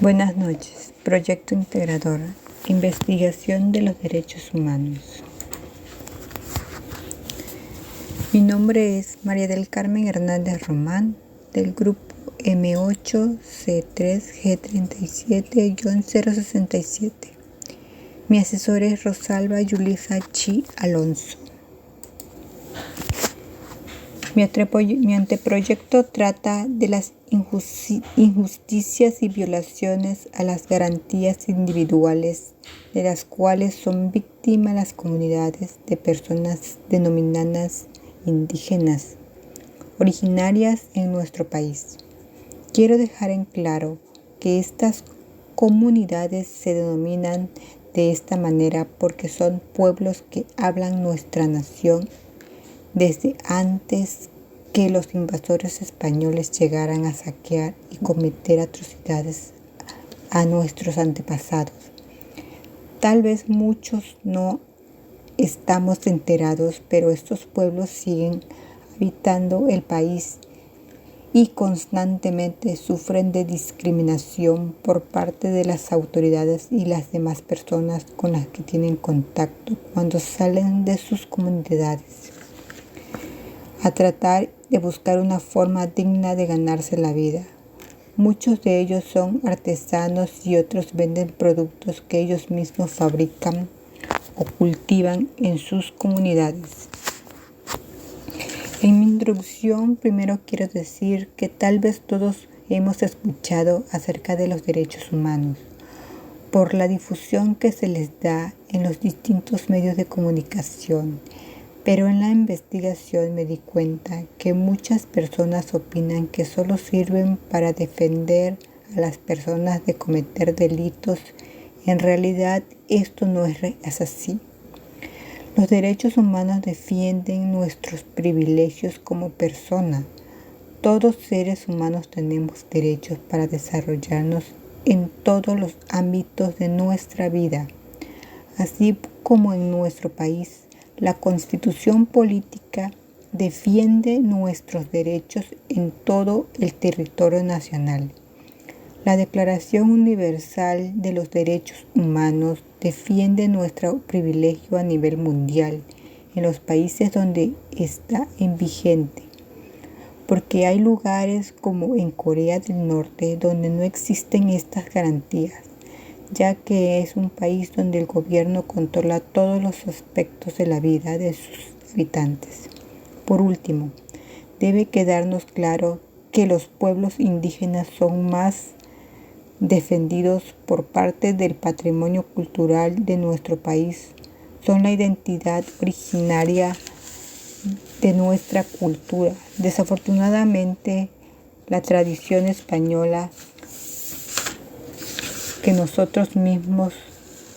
Buenas noches. Proyecto Integrador. Investigación de los derechos humanos. Mi nombre es María del Carmen Hernández Román, del grupo M8C3G37-067. Mi asesor es Rosalba Yulisa Chi Alonso. Mi anteproyecto trata de las injusticias y violaciones a las garantías individuales de las cuales son víctimas las comunidades de personas denominadas indígenas, originarias en nuestro país. Quiero dejar en claro que estas comunidades se denominan de esta manera porque son pueblos que hablan nuestra nación desde antes que los invasores españoles llegaran a saquear y cometer atrocidades a nuestros antepasados. Tal vez muchos no estamos enterados, pero estos pueblos siguen habitando el país y constantemente sufren de discriminación por parte de las autoridades y las demás personas con las que tienen contacto cuando salen de sus comunidades a tratar de buscar una forma digna de ganarse la vida. Muchos de ellos son artesanos y otros venden productos que ellos mismos fabrican o cultivan en sus comunidades. En mi introducción, primero quiero decir que tal vez todos hemos escuchado acerca de los derechos humanos por la difusión que se les da en los distintos medios de comunicación. Pero en la investigación me di cuenta que muchas personas opinan que solo sirven para defender a las personas de cometer delitos. En realidad esto no es así. Los derechos humanos defienden nuestros privilegios como personas. Todos seres humanos tenemos derechos para desarrollarnos en todos los ámbitos de nuestra vida, así como en nuestro país. La Constitución política defiende nuestros derechos en todo el territorio nacional. La Declaración Universal de los Derechos Humanos defiende nuestro privilegio a nivel mundial en los países donde está en vigente, porque hay lugares como en Corea del Norte donde no existen estas garantías, ya que es un país donde el gobierno controla todos los aspectos de la vida de sus habitantes. Por último, debe quedarnos claro que los pueblos indígenas son más defendidos por parte del patrimonio cultural de nuestro país. Son la identidad originaria de nuestra cultura. Desafortunadamente, la tradición española que nosotros mismos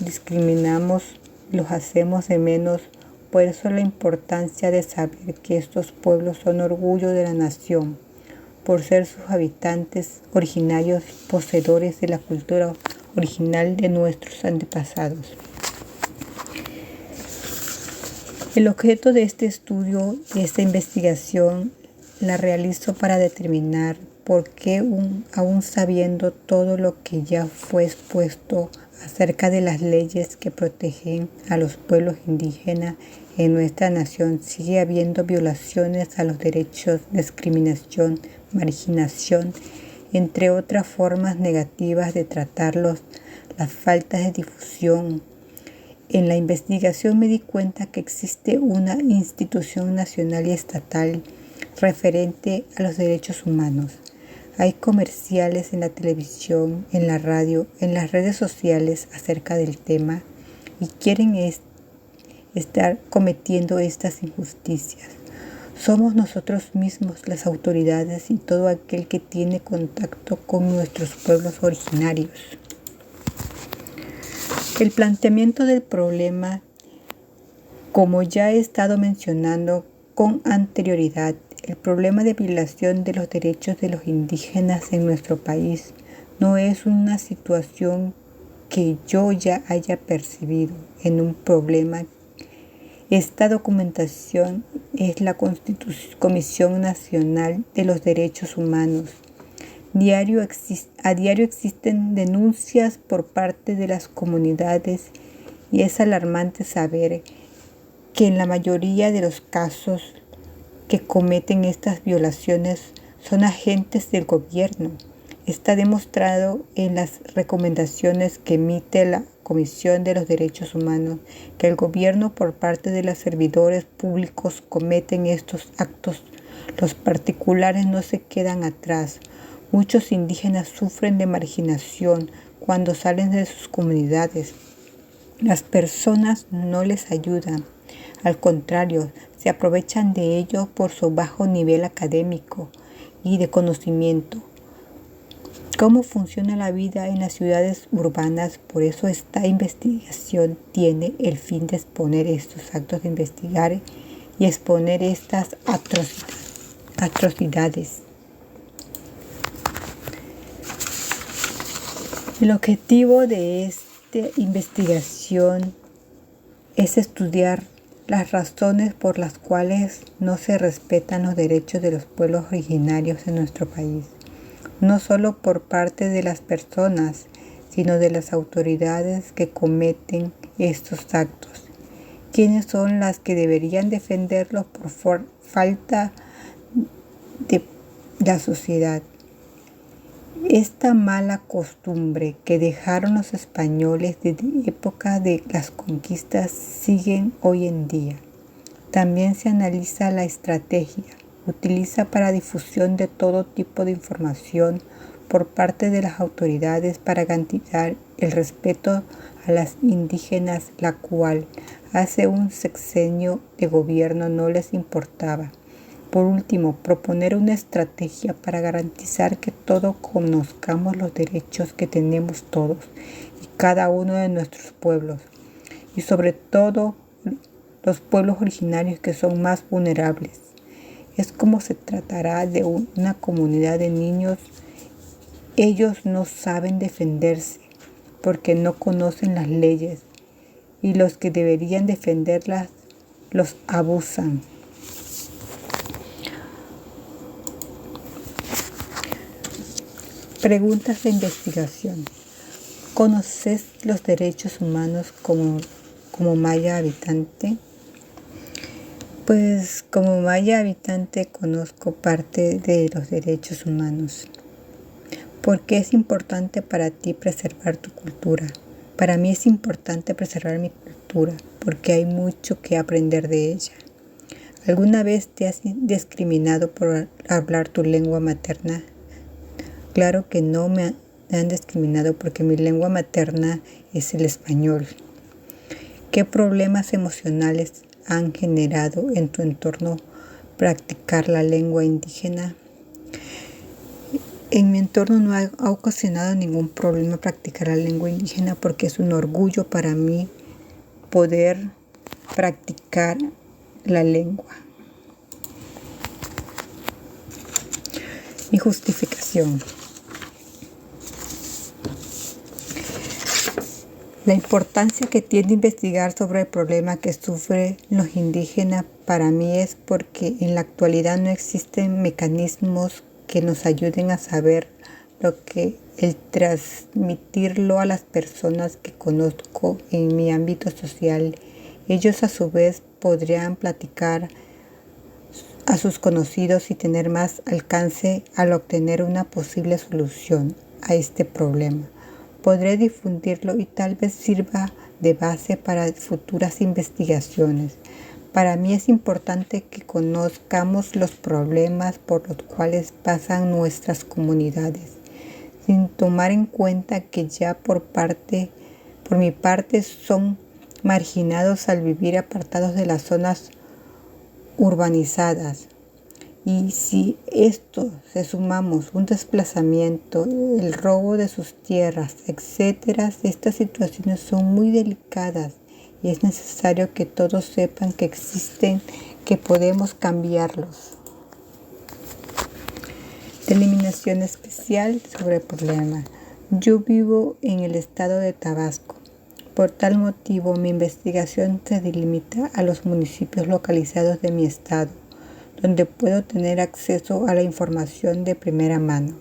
discriminamos, los hacemos de menos. Por eso la importancia de saber que estos pueblos son orgullo de la nación, por ser sus habitantes originarios, poseedores de la cultura original de nuestros antepasados. El objeto de este estudio, de esta investigación, la realizo para determinar por qué, aún sabiendo todo lo que ya fue expuesto acerca de las leyes que protegen a los pueblos indígenas en nuestra nación, sigue habiendo violaciones a los derechos, discriminación, marginación, entre otras formas negativas de tratarlos, las faltas de difusión. En la investigación me di cuenta que existe una institución nacional y estatal referente a los derechos humanos. Hay comerciales en la televisión, en la radio, en las redes sociales acerca del tema y quieren estar cometiendo estas injusticias. Somos nosotros mismos, las autoridades y todo aquel que tiene contacto con nuestros pueblos originarios. El planteamiento del problema, como ya he estado mencionando con anterioridad, el problema de violación de los derechos de los indígenas en nuestro país no es una situación que yo ya haya percibido en un problema. Esta documentación es la Comisión Nacional de los Derechos Humanos, A diario existen denuncias por parte de las comunidades y es alarmante saber que en la mayoría de los casos que cometen estas violaciones son agentes del gobierno. Está demostrado en las recomendaciones que emite la Comisión de los Derechos Humanos que el gobierno por parte de los servidores públicos cometen estos actos. Los particulares no se quedan atrás. Muchos indígenas sufren de marginación cuando salen de sus comunidades. Las personas no les ayudan. Al contrario, se aprovechan de ello por su bajo nivel académico y de conocimiento. ¿Cómo funciona la vida en las ciudades urbanas? Por eso esta investigación tiene el fin de exponer estos actos, de investigar y exponer estas atrocidades. El objetivo de esta investigación es estudiar las razones por las cuales no se respetan los derechos de los pueblos originarios en nuestro país, no solo por parte de las personas, sino de las autoridades que cometen estos actos. ¿Quiénes son las que deberían defenderlos por falta de la sociedad? Esta mala costumbre que dejaron los españoles desde época de las conquistas siguen hoy en día. También se analiza la estrategia utiliza para difusión de todo tipo de información por parte de las autoridades para garantizar el respeto a las indígenas, la cual hace un sexenio de gobierno no les importaba. Por último, proponer una estrategia para garantizar que todos conozcamos los derechos que tenemos todos y cada uno de nuestros pueblos, y sobre todo los pueblos originarios que son más vulnerables. Es como se tratará de una comunidad de niños. Ellos no saben defenderse porque no conocen las leyes y los que deberían defenderlas los abusan. Preguntas de investigación. ¿Conoces los derechos humanos como maya habitante? Pues como maya habitante conozco parte de los derechos humanos. ¿Por qué es importante para ti preservar tu cultura? Para mí es importante preservar mi cultura porque hay mucho que aprender de ella. ¿Alguna vez te has discriminado por hablar tu lengua materna? Claro que no me han discriminado porque mi lengua materna es el español. ¿Qué problemas emocionales han generado en tu entorno practicar la lengua indígena? En mi entorno no ha ocasionado ningún problema practicar la lengua indígena porque es un orgullo para mí poder practicar la lengua. Mi justificación. La importancia que tiene investigar sobre el problema que sufren los indígenas para mí es porque en la actualidad no existen mecanismos que nos ayuden a saber lo que el transmitirlo a las personas que conozco en mi ámbito social. Ellos a su vez podrían platicar a sus conocidos y tener más alcance al obtener una posible solución a este problema. Podré difundirlo y tal vez sirva de base para futuras investigaciones. Para mí es importante que conozcamos los problemas por los cuales pasan nuestras comunidades, sin tomar en cuenta que ya por mi parte son marginados al vivir apartados de las zonas urbanizadas. Y si esto se sumamos un desplazamiento, el robo de sus tierras, etc., estas situaciones son muy delicadas y es necesario que todos sepan que existen, que podemos cambiarlos. Delimitación especial sobre el problema. Yo vivo en el estado de Tabasco. Por tal motivo, mi investigación se delimita a los municipios localizados de mi estado, donde puedo tener acceso a la información de primera mano.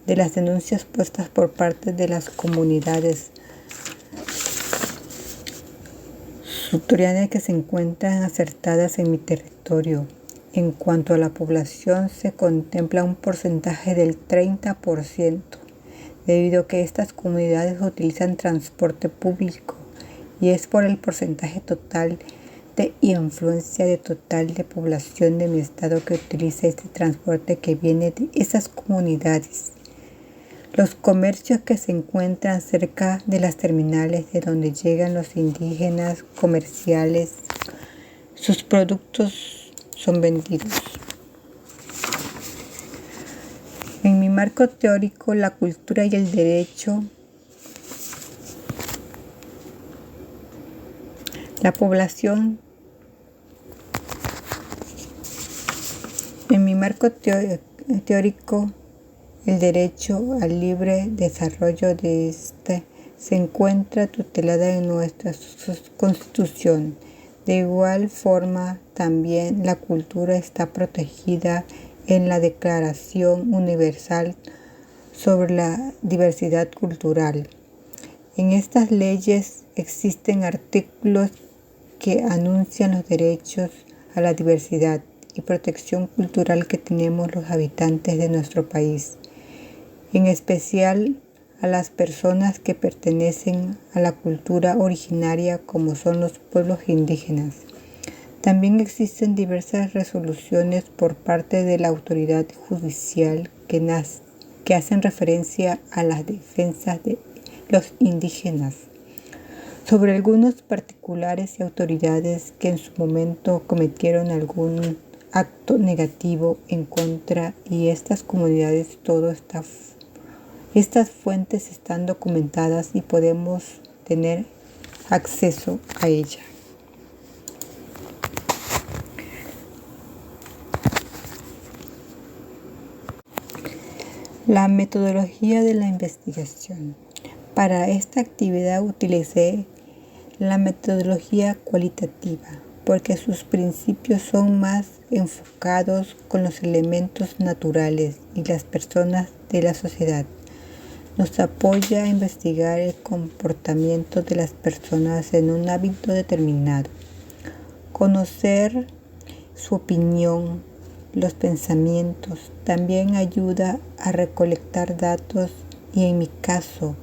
de las denuncias puestas por parte de las comunidades sudtorianas que se encuentran asertadas en mi territorio. En cuanto a la población, se contempla un porcentaje del 30%, debido a que estas comunidades utilizan transporte público, y es por el porcentaje total de influencia de total de población de mi estado que utiliza este transporte que viene de esas comunidades. Los comercios que se encuentran cerca de las terminales de donde llegan los indígenas comerciales, sus productos son vendidos. En mi marco teórico, la cultura y el derecho, la población. En mi marco teórico, el derecho al libre desarrollo de este se encuentra tutelada en nuestra Constitución. De igual forma, también la cultura está protegida en la Declaración Universal sobre la Diversidad Cultural. En estas leyes existen artículos que anuncian los derechos a la diversidad y protección cultural que tenemos los habitantes de nuestro país, en especial a las personas que pertenecen a la cultura originaria como son los pueblos indígenas. También existen diversas resoluciones por parte de la autoridad judicial que hacen referencia a las defensas de los indígenas, sobre algunos particulares y autoridades que en su momento cometieron algún acto negativo en contra, y estas comunidades, estas fuentes están documentadas y podemos tener acceso a ellas. La metodología de la investigación. Para esta actividad utilicé la metodología cualitativa, porque sus principios son más enfocados con los elementos naturales y las personas de la sociedad. Nos apoya a investigar el comportamiento de las personas en un hábito determinado, conocer su opinión, los pensamientos. También ayuda a recolectar datos y, en mi caso,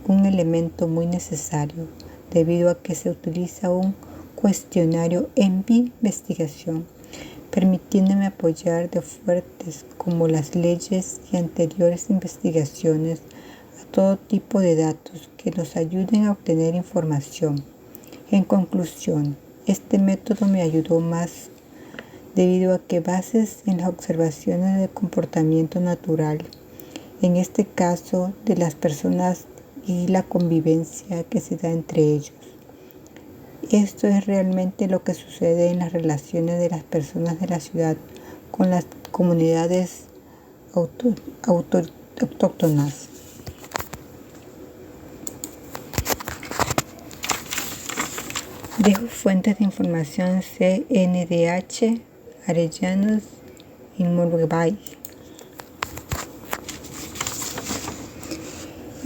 un elemento muy necesario, debido a que se utiliza un cuestionario en mi investigación, permitiéndome apoyar de fuentes como las leyes y anteriores investigaciones a todo tipo de datos que nos ayuden a obtener información. En conclusión, este método me ayudó más debido a que bases en las observaciones del comportamiento natural, en este caso de las personas y la convivencia que se da entre ellos. Esto es realmente lo que sucede en las relaciones de las personas de la ciudad con las comunidades autóctonas. Dejo fuentes de información: CNDH, Arellanos y Molubay.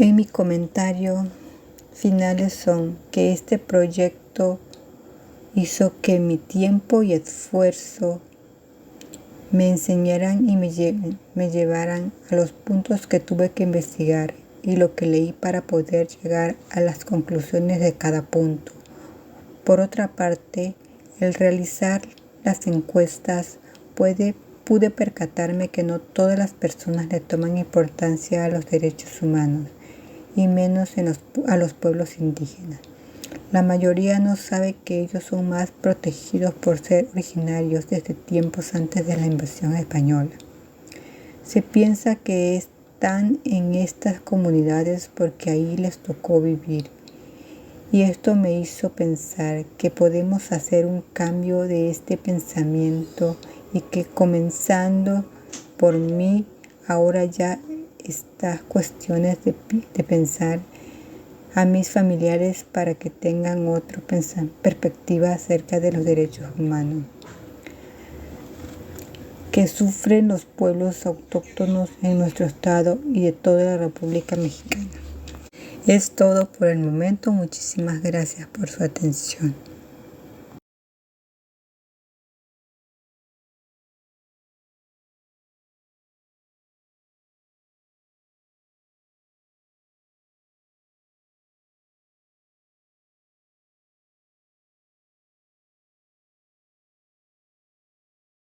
En mi comentario finales son que este proyecto hizo que mi tiempo y esfuerzo me enseñaran y me llevaran a los puntos que tuve que investigar y lo que leí para poder llegar a las conclusiones de cada punto. Por otra parte, el realizar las encuestas pude percatarme que no todas las personas le toman importancia a los derechos humanos, y menos a los pueblos indígenas. La mayoría no sabe que ellos son más protegidos por ser originarios desde tiempos antes de la invasión española. Se piensa que están en estas comunidades porque ahí les tocó vivir. Y esto me hizo pensar que podemos hacer un cambio de este pensamiento, y que comenzando por mí, ahora ya estas cuestiones de pensar a mis familiares para que tengan otra perspectiva acerca de los derechos humanos. que sufren los pueblos autóctonos en nuestro estado y de toda la República Mexicana. Es todo por el momento. Muchísimas gracias por su atención.